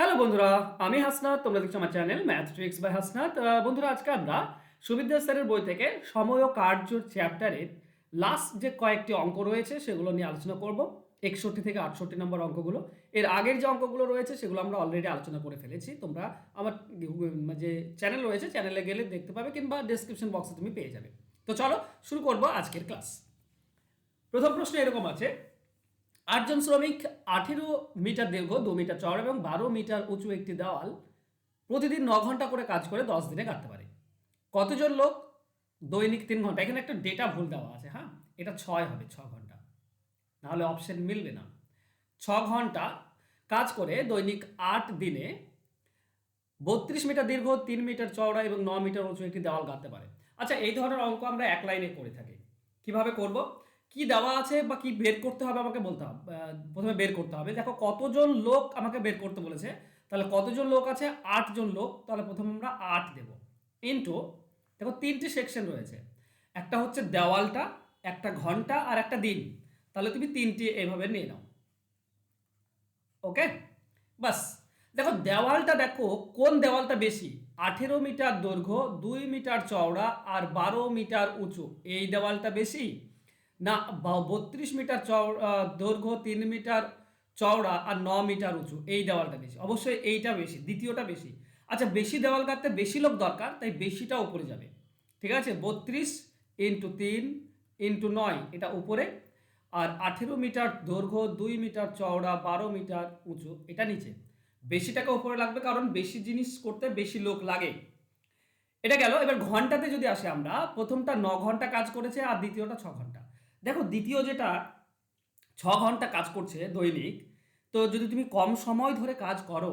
Hello বন্ধুরা, আমি হাসনাত। তোমরা দেখছো আমার channel math tricks by Hasnat. বন্ধুরা, আজকে আমরা সুবিদ্যা স্যারের বই থেকে সময় ও কার্যর চ্যাপ্টারের লাস্ট যে কয়েকটি অঙ্ক রয়েছে সেগুলো নিয়ে আলোচনা করব। 61 থেকে 68 নম্বর অঙ্কগুলো। এর আগের যে অঙ্কগুলো রয়েছে সেগুলো আমরা অলরেডি আলোচনা করে ফেলেছি। তোমরা আমার যে চ্যানেল রয়েছে চ্যানেলে গেলে দেখতে পাবে, কিংবা ডেসক্রিপশন বক্সে তুমি পেয়ে যাবে। তো চলো শুরু করব আজকের ক্লাস। প্রথম প্রশ্ন এরকম আছে: 8 জন শ্রমিক 18 মিটার দীর্ঘ, 2 মিটার চওড়া এবং 12 মিটার উঁচু একটি দেওয়াল প্রতিদিন 9 ঘন্টা করে কাজ করে 10 দিনে কাটতে পারে। কতজন লোক দৈনিক 3 ঘন্টা? এখানে একটা ডেটা ভুল দেওয়া আছে। হ্যাঁ, এটা 6 হবে, 6 ঘন্টা, নাহলে অপশন মিলবে না। 6 ঘন্টা কাজ করে দৈনিক 8 দিনে 32 মিটার দীর্ঘ, 3 মিটার চওড়া এবং 9 মিটার উঁচু একটি দেওয়াল গাঁথতে পারে। আচ্ছা, এই ধরনের অঙ্ক আমরা এক লাইনে করে থাকি। কিভাবে করব? কি দেওয়া আছে বা কি বের করতে হবে আমাকে বলতে হবে। প্রথমে বের করতে হবে। দেখো কতজন লোক আমাকে বের করতে বলেছে, তাহলে কতজন লোক আছে? 8 জন লোক। তাহলে প্রথমে আমরা 8 দেব ইন্টু, দেখো 3টি সেকশন রয়েছে। একটা হচ্ছে দেওয়ালটা, একটা ঘন্টা আর একটা দিন। তাহলে তুমি 3টি এইভাবে নিয়ে নাও। ওকে, বাস। দেখো দেওয়ালটা, দেখো কোন দেওয়ালটা বেশি? 18 মিটার দৈর্ঘ্য, 2 মিটার চওড়া আর 12 মিটার উঁচু, এই দেওয়ালটা বেশি না 32 মিটার দৈর্ঘ্য, 3 মিটার চওড়া আর 9 মিটার উঁচু, এই দেওয়ালটা বেশি? অবশ্যই এইটা বেশি, দ্বিতীয়টা বেশি। আচ্ছা, বেশি দেওয়াল কাটতে বেশি লোক দরকার, তাই বেশিটা উপরে যাবে। ঠিক আছে, 32 × 3 × 9 এটা উপরে, আর 18 মিটার দৈর্ঘ্য, 2 মিটার চওড়া, 12 মিটার উঁচু এটা নিচে। বেশিটাকে উপরে লাগবে, কারণ বেশি জিনিস করতে বেশি লোক লাগে। এটা গেল। এবার ঘন্টাতে যদি আসে, আমরা প্রথমটা 9 ঘন্টা কাজ করেছে আর দ্বিতীয়টা 6 ঘন্টা। দেখো দ্বিতীয় যেটা 6 ঘন্টা কাজ করছে দৈনিক, তো যদি তুমি কম সময় ধরে কাজ করো,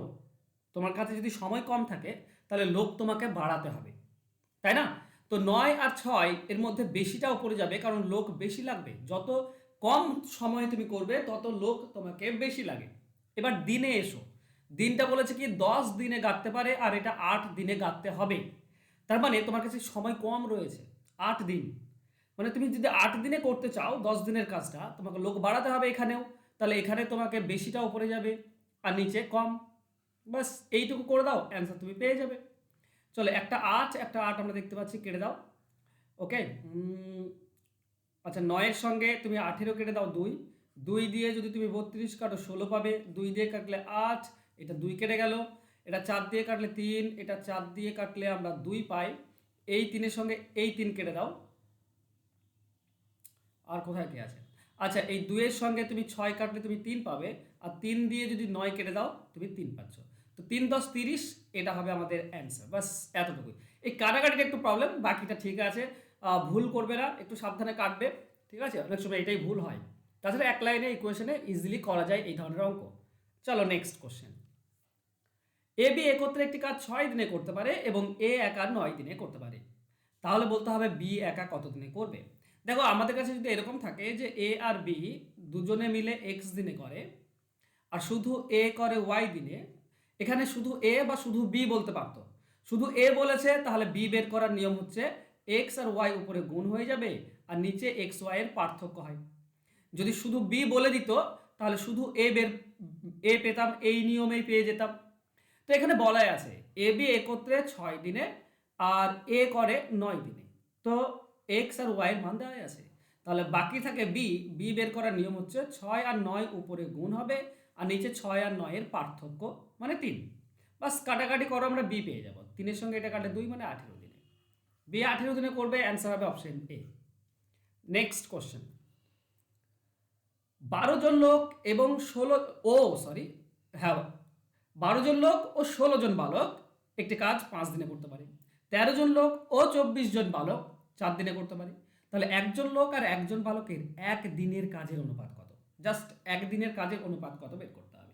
তোমার কাছে যদি সময় কম থাকে, তাহলে লোক তোমাকে বাড়াতে হবে, তাই না? তো 9 আর 6 এর মধ্যে বেশিটা উপরে যাবে, কারণ লোক বেশি লাগবে। যত কম সময়ে তুমি করবে তত লোক তোমাকে বেশি লাগে। এবার দিনে এসো। দিনটা বলেছে কি 10 দিনে গাঁথতে পারে, আর এটা 8 দিনে গাঁথতে হবে। তার মানে তোমার কাছে সময় কম রয়েছে, 8 দিন। মানে তুমি যদি 8 দিনে করতে চাও 10 দিনের কাজটা, তোমাকে লোক বাড়াতে হবে এখানেও। তাহলে এখানে তোমাকে বেশিটা উপরে যাবে আর নিচে কম। বাস এইটুকু করে দাও, অ্যান্সার তুমি পেয়ে যাবে। চলো, একটা আট আমরা দেখতে পাচ্ছি, কেটে দাও। ওকে, আচ্ছা, 9-এর সঙ্গে তুমি 18 কেটে দাও, 2। 2 দিয়ে যদি তুমি 32 কাটো 16 পাবে। 2 দিয়ে কাটলে 8, এটা 2 কেটে গেল। এটা 4 দিয়ে কাটলে 3, এটা 4 দিয়ে কাটলে আমরা 2 পাই। এই 3-এর সঙ্গে এই 3 কেটে দাও। আর কোথায় কি আছে? আচ্ছা, এই 2-এর সঙ্গে তুমি 6 কাটলে তুমি 3 পাবে। আর 3 দিয়ে যদি 9 কেটে দাও, তুমি 3 পাচ্ছ। তো 3 × 10 = 30, এটা হবে আমাদের অ্যান্সার। বাস এতটুকুই। এই কাটাকাটিটা একটু প্রবলেম, বাকিটা ঠিক আছে। ভুল করবে না, একটু সাবধানে কাটবে। ঠিক আছে, অনেক সময় এটাই ভুল হয়। তাছাড়া এক লাইনে ইকুয়েশনে ইজিলি করা যায় এই ধরনের অঙ্ক। চলো নেক্সট কোশ্চেন। এ বি একত্রে একটি কাজ 6 দিনে করতে পারে এবং এ একা 9 দিনে করতে পারে। তাহলে বলতে হবে বি একা কত দিনে করবে। দেখো আমাদের কাছে যদি এরকম থাকে যে এ আর বি দুজনে মিলে এক্স দিনে করে, আর শুধু এ করে ওয়াই দিনে, এখানে শুধু এ বা শুধু বি বলতে পারতো। শুধু এ বলেছে, তাহলে বি বের করার নিয়ম হচ্ছে এক্স আর ওয়াই উপরে গুণ হয়ে যাবে, আর নিচে এক্স ওয়াই এর পার্থক্য হয়। যদি শুধু বি বলে দিত, তাহলে শুধু এ পেতাম, এই নিয়মেই পেয়ে যেতাম। তো এখানে বলাই আছে এ বি একত্রে 6 দিনে আর এ করে 9 দিনে। তো এক্স আর ওয়াই এর মান দেওয়া আছে, তাহলে বাকি থাকে বি। বি বের করার নিয়ম হচ্ছে 6 আর 9 উপরে গুণ হবে, আর নিচে 6 আর 9 এর পার্থক্য মানে 3। বাস কাটাকাটি করো, আমরা বি পেয়ে যাব। 3-এর সঙ্গে এটা কাটলে 2, মানে 18 দিনে। বি 18 দিনে করবে, অ্যান্সার হবে অপশন এ। Next question. 12 জন লোক এবং 16 ও সরি হ্যাঁ 12 জন লোক ও 16 জন বালক একটি কাজ 5 দিনে করতে পারে। 13 জন লোক ও 24 জন বালক 4 দিনে করতে পারে। তাহলে একজন লোক আর একজন বালকের একদিনের কাজের অনুপাত কত? জাস্ট একদিনের কাজের অনুপাত কত বের করতে হবে।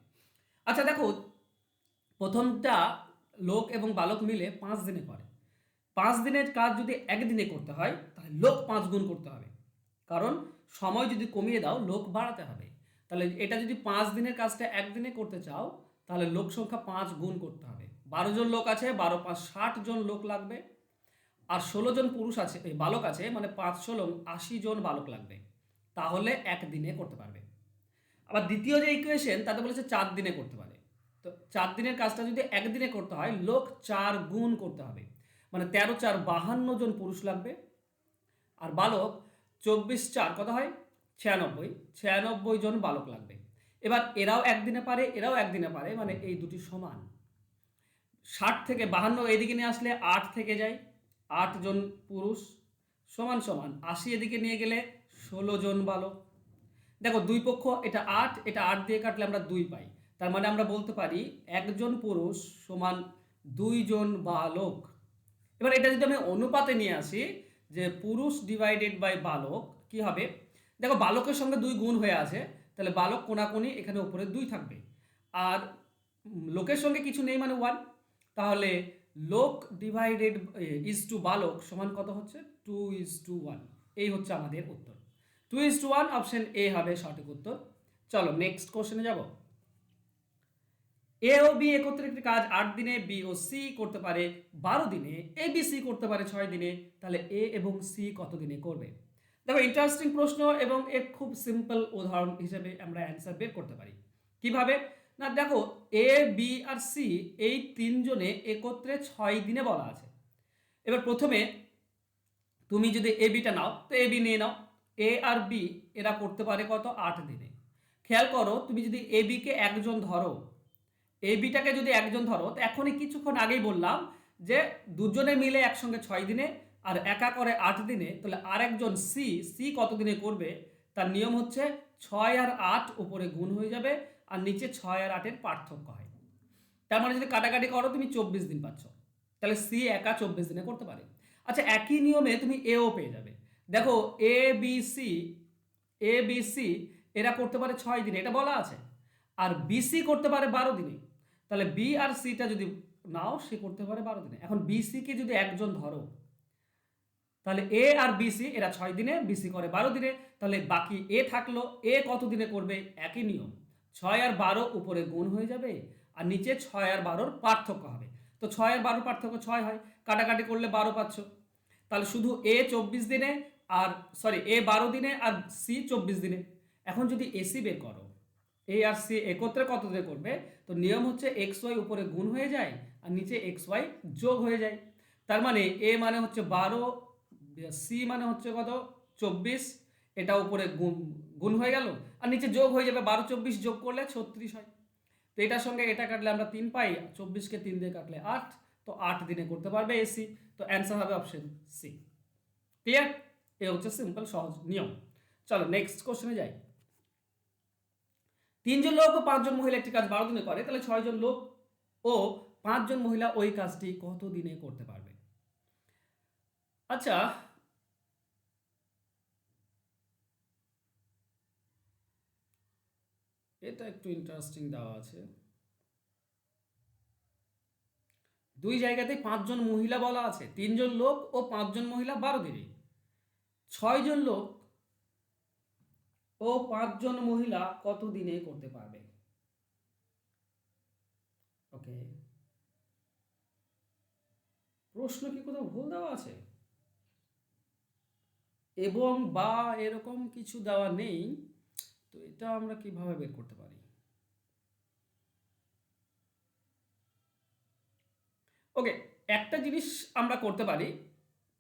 আচ্ছা দেখো, প্রথমটা লোক এবং বালক মিলে 5 দিনে করে। 5 দিনের কাজ যদি একদিনে করতে হয়, তাহলে লোক 5 গুণ করতে হবে, কারণ সময় যদি কমিয়ে দাও লোক বাড়াতে হবে। তাহলে এটা যদি 5 দিনের কাজটা একদিনে করতে চাও, তাহলে লোক সংখ্যা 5 গুণ করতে হবে। 12 জন লোক আছে, 12 × 5 = 60 জন লোক লাগবে। আর 16 জন পুরুষ আছে, এই বালক আছে, মানে 5 × 16 = 80 জন বালক লাগবে। তাহলে একদিনে করতে পারবে। আবার দ্বিতীয় যে ইকুয়েশন, তাতে বলেছে 4 দিনে করতে পারে। তো 4 দিনের কাজটা যদি একদিনে করতে হয়, লোক 4 গুণ করতে হবে, মানে 13 4 52 জন পুরুষ লাগবে। আর বালক 24 4 কত হয়, 96, 96 জন বালক লাগবে। এবার এরাও একদিনে পারে, এরাও একদিনে পারে, মানে এই দুটি সমান। 60 থেকে 52 এদিকে নিয়ে আসলে 8 থেকে যায়, 8 জন পুরুষ সমান সমান 80 এদিকে নিয়ে গেলে 16 জন বালক। দেখো দুই পক্ষ, এটা 8, এটা 8 দিয়ে কাটলে আমরা 2 পাই। তার মানে আমরা বলতে পারি একজন পুরুষ সমান 2 জন বালক। এবার এটা যদি আমি অনুপাতে নিয়ে আসি, যে পুরুষ ডিভাইডেড বাই বালক কি হবে, দেখো বালকের সঙ্গে 2 গুণ হয়ে আছে, তাহলে বালক কোনাকুনি এখানে উপরে 2 থাকবে, আর লোকের সঙ্গে কিছু নেই মানে 1, তাহলে লোক ডিভাইডেড ইজ টু বালক সমান কত হচ্ছে, 2:1। এই হচ্ছে আমাদের উত্তর, 2:1, অপশন এ হবে সঠিক উত্তর। চলো নেক্সট কোশ্চেনে যাব। এ ও বি একত্রে একটি কাজ 8 দিনে, বি ও সি করতে পারে 12 দিনে, এ বি সি করতে পারে 6 দিনে, তাহলে এ এবং সি কত দিনে করবে? দেখো ইন্টারেস্টিং প্রশ্ন, এবং এর খুব সিম্পল উদাহরণ হিসেবে আমরা অ্যান্সার বের করতে পারি। কিভাবে না, দেখো এ বি আর সি এই তিনজনে একত্রে 6 দিনে বলা আছে। এবার প্রথমে তুমি যদি এ বিটা নাও, তো এ বি নিয়ে নাও, এ আর বি এরা করতে পারে কত, 8 দিনে। খেয়াল করো, তুমি যদি এ বিকে একজন ধরো, এ বিটাকে যদি একজন ধরো, তো এখনই কিছুক্ষণ আগেই বললাম যে দুজনে মিলে একসঙ্গে 6 দিনে, আর একা করে 8 দিনে, তাহলে আরেকজন সি, সি কত দিনে করবে? তার নিয়ম হচ্ছে 6 আর 8 উপরে গুণ হয়ে যাবে, আর নিচে 6 আর 8-এর পার্থক্য হয়। তার মানে যদি কাটাকাটি করো তুমি 24 দিন পাচ্ছ, তাহলে সি একা 24 দিনে করতে পারে। আচ্ছা, একই নিয়মে তুমি এও পেয়ে যাবে। দেখো A B C, A B C এরা করতে পারে 6 দিনে, এটা বলা আছে, আর বিসি করতে পারে 12 দিনে। তাহলে বি আর সিটা যদি নাও, সে করতে পারে 12 দিনে। এখন বিসিকে যদি একজন ধরো, তাহলে এ আর বিসি এরা 6 দিনে, বিসি করে 12 দিনে, তাহলে বাকি এ থাকলো, এ কত দিনে করবে? একই নিয়ম, 6 আর 12 উপরে গুণ হয়ে যাবে, আর নিচে 6 আর 12-র পার্থক্য হবে। তো 6 আর 12 পার্থক্য 6 হয়, কাটাকাটি করলে 12 পাচ্ছ। তাহলে শুধু এ 24 দিনে, আর সরি এ 12 দিনে আর সি 24 দিনে। এখন যদি এসি বের করো, এ আর সি একত্রে কত দিনে করবে, তো নিয়ম হচ্ছে এক্স ওয়াই উপরে গুণ হয়ে যায়, আর নিচে এক্স ওয়াই যোগ হয়ে যায়। তার মানে এ মানে হচ্ছে 12, সি মানে হচ্ছে কত, 24, এটা উপরে গুণ গুণ হয়ে গেল, আর নিচে যোগ হয়ে যাবে, 12 24 যোগ করলে 36 হয়। তো এটার সঙ্গে এটা কাটলে আমরা 3 পাই, 24কে 3 দিয়ে কাটলে 8, তো 8 দিনে করতে পারবে এসি। তো অ্যান্সার হবে অপশন সি। ক্লিয়ার? এ হচ্ছে সিম্পল সহজ নিয়ম। চলো নেক্সট কোশ্চেনে যাই। 3 জন লোক ও 5 জন মহিলা একটি কাজ 12 দিনে করে, তাহলে 6 জন লোক ও 5 জন মহিলা ওই কাজটি কত দিনে করতে পারবে? আচ্ছা, এটা একটু ইন্টারেস্টিং দেওয়া আছে। দুই জায়গাতেই 5 জন মহিলা বলা আছে, 3 জন লোক ও 5 জন মহিলা 12 দিনে, 6 জন লোক ও 5 জন মহিলা কত দিনে করতে পারবে? ওকে, প্রশ্ন কি কোথাও ভুল দেওয়া আছে? এবং বা এরকম কিছু দেওয়া নেই, তো এটা আমরা কিভাবে বের করতে পারি? ওকে, একটা জিনিস আমরা করতে পারি,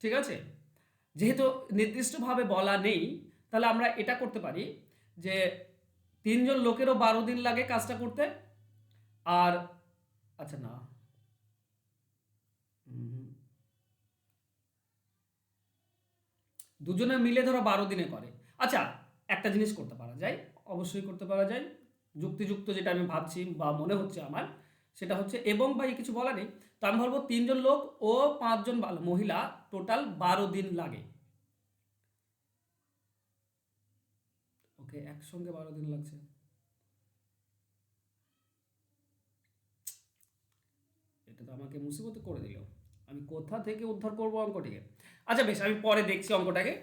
ঠিক আছে, যেহেতু নির্দিষ্টভাবে বলা নেই, তাহলে আমরা এটা করতে পারি যে 3 জন লোকেরও 12 দিন লাগে কাজটা করতে, আর আচ্ছা না, দুজনে মিলে ধরো 12 দিনে করে। আচ্ছা, একটা জিনিস করতে পারা যায়, অবশ্যই করতে পারা যায়, যুক্তিযুক্ত যেটা আমি ভাবছি বা মনে হচ্ছে আমার, সেটা হচ্ছে এবং বা কিছু বলা নেই, তো আমি বলবো 3 জন লোক ও 5 জন মহিলা টোটাল 12 দিন লাগে। ওকে, একসঙ্গে 12 দিন লাগছে, এটা তো আমাকে মুসিবতে করে দিল। আমি কোথা থেকে উদ্ধার করবো অঙ্কটিকে? আচ্ছা বেশ, আমি পরে দেখছি অঙ্কটাকে,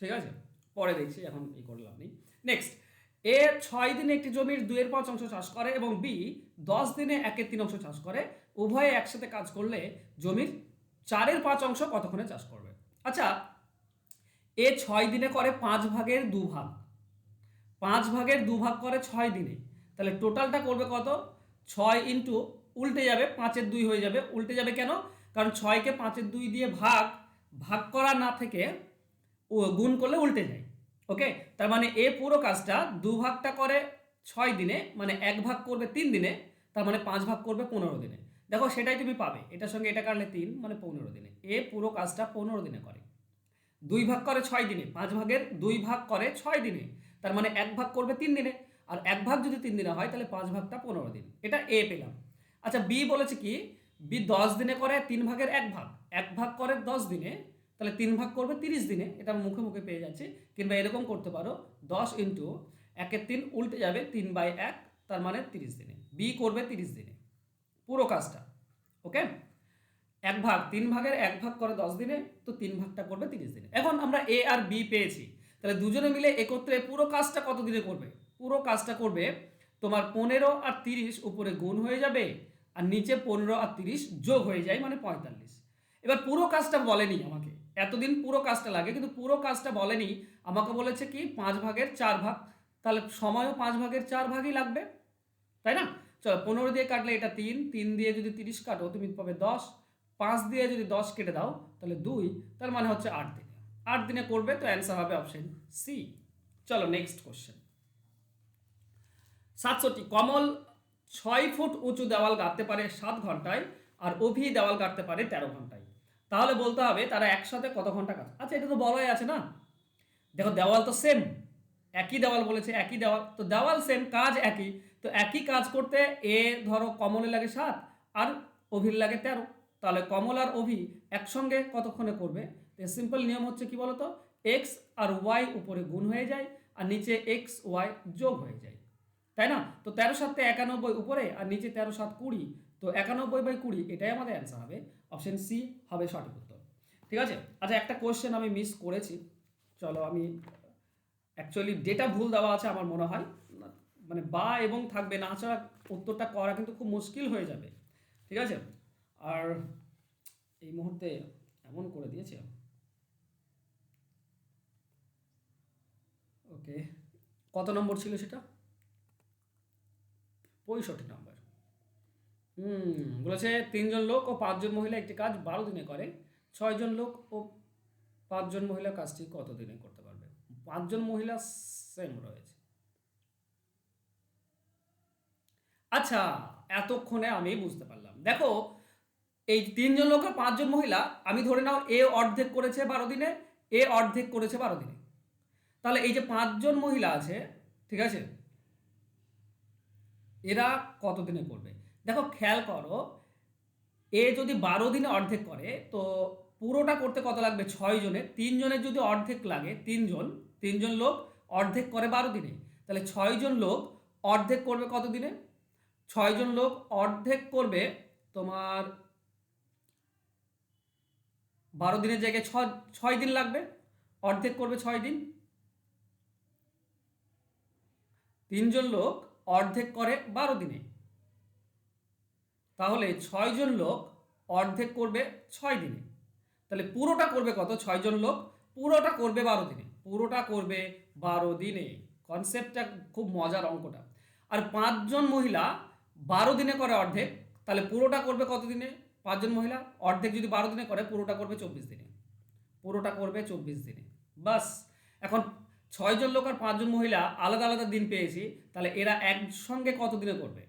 ঠিক আছে, পরে দেখছি, এখন এই করলাম নেই। নেক্সট, এ 6 দিনে একটি জমির 2/5 অংশ চাষ করে, এবং বি 10 দিনে 1/3 অংশ চাষ করে। উভয়ে একসাথে কাজ করলে জমির 4/5 অংশ কতক্ষণে চাষ করবে? আচ্ছা, এ 6 দিনে করে 5 ভাগের 2 ভাগ, 5 ভাগের 2 ভাগ করে 6 দিনে, তাহলে টোটালটা করবে কত? 6 ইন্টু উল্টে যাবে, 5-এর 2 হয়ে যাবে। উল্টে যাবে কেন? কারণ 6কে 5-এর 2 দিয়ে ভাগ ভাগ করা না থেকে গুণ করলে উল্টে যায়। ওকে, তার মানে এ পুরো কাজটা 2 ভাগটা করে 6 দিনে, মানে 1 ভাগ করবে 3 দিনে, তার মানে 5 ভাগ করবে 15 দিনে। দেখো সেটাই তুমি পাবে, এটার সঙ্গে এটা কাটলে 3, মানে 15 দিনে। এ পুরো কাজটা 15 দিনে করে। 2 ভাগ করে 6 দিনে, 5 ভাগের 2 ভাগ করে 6 দিনে, তার মানে 1 ভাগ করবে 3 দিনে। আর 1 ভাগ যদি 3 দিনে হয় তাহলে 5 ভাগটা 15 দিন। এটা এ পেলাম। আচ্ছা, বি বলেছে কি, বি 10 দিনে করে 3 ভাগের 1 ভাগ, 1 ভাগ করে 10 দিনে, তাহলে 3 ভাগ করবে 30 দিনে। এটা মুখে মুখে পেয়ে যাচ্ছে। কিংবা এরকম করতে পারো, 10 ইন্টু 1-এর 3 উল্টে যাবে 3/1, তার মানে 30 দিনে। বি করবে 30 দিনে পুরো কাজটা। ওকে, 1 ভাগ 3 ভাগের 1 ভাগ করে 10 দিনে, তো 3 ভাগটা করবে 30 দিনে। এখন আমরা এ আর বি পেয়েছি, তাহলে দুজনে মিলে একত্রে পুরো কাজটা কত দিনে করবে? পুরো কাজটা করবে তোমার 15 আর 30 উপরে গুণ হয়ে যাবে, আর নিচে 15 আর 30 যোগ হয়ে যায়, মানে 45। এবার পুরো কাজটা বলেনি আমাকে, এতদিন পুরো কাজটা লাগে, কিন্তু পুরো কাজটা বলেনি আমাকে, বলেছে কি 5 ভাগের 4 ভাগ, তাহলে সময়ও 5 ভাগের 4 ভাগই লাগবে, তাই না? চলো, 15 দিয়ে কাটলে এটা 3, 3 দিয়ে যদি 30 কাটো তুমি পাবে 10, 5 দিয়ে যদি 10 কেটে দাও তাহলে 2, তার মানে হচ্ছে 8 দিনে। 8 দিনে করবে, তো অ্যান্সার হবে অপশন সি। চলো নেক্সট কোশ্চেন। 67, কমল 6 ফুট উঁচু দেওয়াল গাঁথতে পারে 7 ঘন্টায়, আর অভি দেওয়াল গাঁথতে পারে 13 ঘন্টায়। তাহলে বলতে হবে তারা একসাথে কত ঘন্টা কাজ। আচ্ছা, এটা তো বলাই আছে না। দেখো, দেওয়াল তো সেম, একই দেওয়াল বলেছে, একই দেওয়াল, তো দেওয়াল সেম, কাজ একই, তো একই কাজ করতে এ ধরো কমলে লাগে 7 আর অভির লাগে 13, তাহলে কমল আর অভি একসঙ্গে কতক্ষণে করবে? সিম্পল নিয়ম হচ্ছে কি বলতো, এক্স আর ওয়াই উপরে গুণ হয়ে যায়, আর নিচে এক্স ওয়াই যোগ হয়ে যায়, তাই না? তো 13×7 91 উপরে, আর নিচে 13×7 20, তো 91/20, এটাই আমাদের অ্যান্সার হবে। অপশন সি হবে সঠিক উত্তর। ঠিক আছে। আচ্ছা, একটা কোশ্চেন আমি মিস করেছি, চলো আমি অ্যাকচুয়ালি ডেটা ভুল দেওয়া আছে আমার মনে হয়, মানে বা এবং থাকবে না ছাড়া উত্তরটা করা কিন্তু খুব মুশকিল হয়ে যাবে। ঠিক আছে, আর এই মুহূর্তে এমন করে দিয়েছে। ওকে, কত নম্বর ছিল সেটা? 65 নম্বর। বলেছে 3 জন লোক ও 5 জন মহিলা একটি কাজ 12 দিনে করে, 6 জন লোক ও 5 জন মহিলা কাজটি কত দিনে করতে পারবে? 5 জন মহিলা সেম রয়েছে। আচ্ছা, এতক্ষণে আমি বুঝতে পারলাম। দেখো, এই 3 জন লোক আর 5 জন মহিলা, আমি ধরে নাও এ অর্ধেক করেছে 12 দিনে, এ অর্ধেক করেছে 12 দিনে, তাহলে এই যে 5 জন মহিলা আছে, ঠিক আছে, এরা কত দিনে করবে? দেখো খেয়াল করো, এ যদি 12 দিনে অর্ধেক করে, তো পুরোটা করতে কত লাগবে? 6 জনের, 3 জনের যদি অর্ধেক লাগে, 3 জন লোক অর্ধেক করে 12 দিনে, তাহলে 6 জন লোক অর্ধেক করবে কত দিনে? 6 জন লোক অর্ধেক করবে তোমার 12 দিনের জায়গায় 6 দিন লাগবে, অর্ধেক করবে 6 দিন। 3 জন লোক অর্ধেক করে 12 দিনে, তাহলে 6 জন লোক অর্ধেক করবে 6 দিনে, তাহলে পুরোটা করবে কত? 6 জন লোক পুরোটা করবে 12 দিনে, পুরোটা করবে 12 দিনে। কনসেপ্টটা খুব মজার অঙ্কটা। আর 5 জন মহিলা 12 দিনে করে অর্ধেক, তাহলে পুরোটা করবে কত দিনে? 5 জন মহিলা অর্ধেক যদি 12 দিনে করে, পুরোটা করবে 24 দিনে, পুরোটা করবে 24 দিনে। বাস, এখন 6 জন লোক আর 5 জন মহিলা আলাদা আলাদা দিন পেয়েছি, তাহলে এরা একসঙ্গে কত দিনে করবে?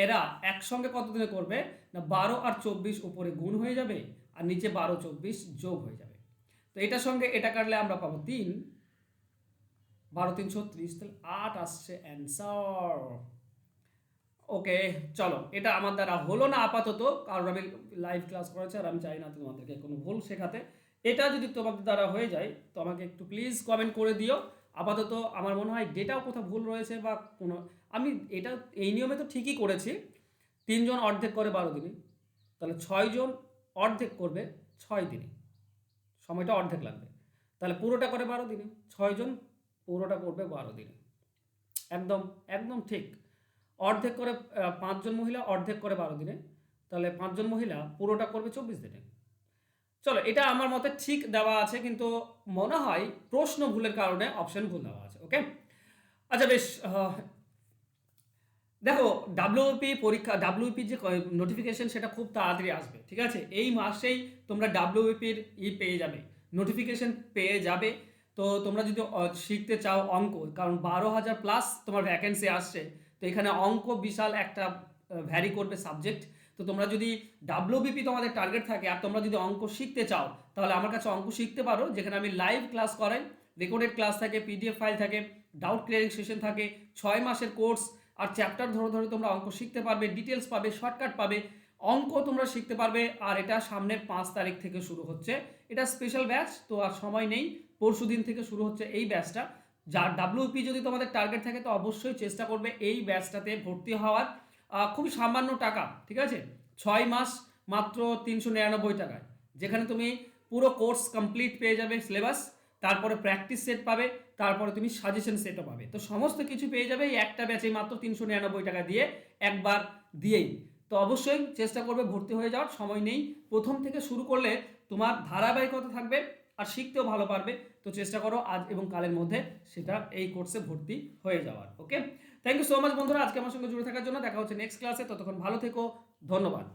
এরা একসঙ্গে কত দিনে করবে না, 12 আর 24 উপরে গুণ হয়ে যাবে, আর নিচে 12-24 যোগ হয়ে যাবে। তো এটার সঙ্গে এটা কাটলে আমরা পাবো 3, 12 3 36, তাহলে 8 আসছে অ্যান্সার। ওকে, চলো, এটা আমার দ্বারা হলো না আপাতত, কারণ আমি লাইভ ক্লাস করেছি আর আমি চাই না তোমাদেরকে কোনো ভুল শেখাতে। এটা যদি তোমাদের দ্বারা হয়ে যায় তো আমাকে একটু প্লিজ কমেন্ট করে দিও। আপাতত আমার মনে হয় ডেটাও কোথাও ভুল রয়েছে, বা কোনো, আমি এটা এই নিয়মে তো ঠিকই করেছি। 3 জন অর্ধেক করে 12 দিনে, তাহলে 6 জন অর্ধেক করবে 6 দিনে, সময়টা অর্ধেক লাগবে, তাহলে পুরোটা করে 12 দিনে। 6 জন পুরোটা করবে 12 দিনে, একদম একদম ঠিক। অর্ধেক করে 5 জন মহিলা অর্ধেক করে 12 দিনে, তাহলে 5 জন মহিলা পুরোটা করবে 24 দিনে। চলো, এটা আমার মতে ঠিক দেওয়া আছে, কিন্তু মনে হয় প্রশ্ন ভুলের কারণে অপশন ভুল দেওয়া আছে। ওকে, আচ্ছা বেশ, দেখো, ডাব্লিউপি পরীক্ষা, ডাব্লিউপি যে নোটিফিকেশন সেটা খুব তাড়াতাড়ি আসবে, ঠিক আছে? এই মাসেই তোমরা ডাব্লিউপির পেয়ে যাবে, নোটিফিকেশন পেয়ে যাবে। তো তোমরা যদি শিখতে চাও অঙ্ক, কারণ 12,000 প্লাস তোমার ভ্যাকেন্সি আসছে, তো এখানে অঙ্ক বিশাল একটা ভ্যারি করবে সাবজেক্ট। তো তোমরা যদি ডাব্লিউবিপি তোমাদের টার্গেট থাকে আর তোমরা যদি অঙ্ক শিখতে চাও, তাহলে আমার কাছে অঙ্ক শিখতে পারো, যেখানে আমি লাইভ ক্লাস করাই, রেকর্ডেড ক্লাস থাকে, পিডিএফ ফাইল থাকে, ডাউট ক্লিয়ারিং সেশন থাকে, 6 মাসের কোর্স। আর চ্যাপ্টার ধরে ধরে তোমরা অঙ্ক শিখতে পারবে, ডিটেলস পাবে, শর্টকাট পাবে, অঙ্ক তোমরা শিখতে পারবে। আর এটা সামনের 5 তারিখ থেকে শুরু হচ্ছে, এটা স্পেশাল ব্যাচ, তো আর সময় নেই, পরশু দিন থেকে শুরু হচ্ছে এই ব্যাচটা। যার ডাব্লিউপি যদি তোমাদের টার্গেট থাকে তো অবশ্যই চেষ্টা করবে এই ব্যাচটাতে ভর্তি হওয়ার। খুবই সামান্য টাকা, ঠিক আছে? 6 মাস মাত্র 399 টাকায়, যেখানে তুমি পুরো কোর্স কমপ্লিট পেয়ে যাবে, সিলেবাস, তারপরে প্র্যাকটিস সেট পাবে, তারপরে তুমি সাজেশন সেটও পাবে। তো সমস্ত কিছু পেয়ে যাবে এই একটা ব্যাচে মাত্র 399 টাকা দিয়ে, একবার দিয়েই। তো অবশ্যই চেষ্টা করবে ভর্তি হয়ে যাওয়ার, সময় নেই। প্রথম থেকে শুরু করলে তোমার ধারাবাহিকতা থাকবে আর শিখতেও ভালো পারবে। তো চেষ্টা করো আজ এবং কালের মধ্যে সেটা এই কোর্সে ভর্তি হয়ে যাওয়ার। ওকে, থ্যাংক ইউ সো মাচ বন্ধুরা আজকে আমার সঙ্গে জুড়ে থাকার জন্য। দেখা হচ্ছে নেক্সট ক্লাসে, ততক্ষণ ভালো থেকো, ধন্যবাদ।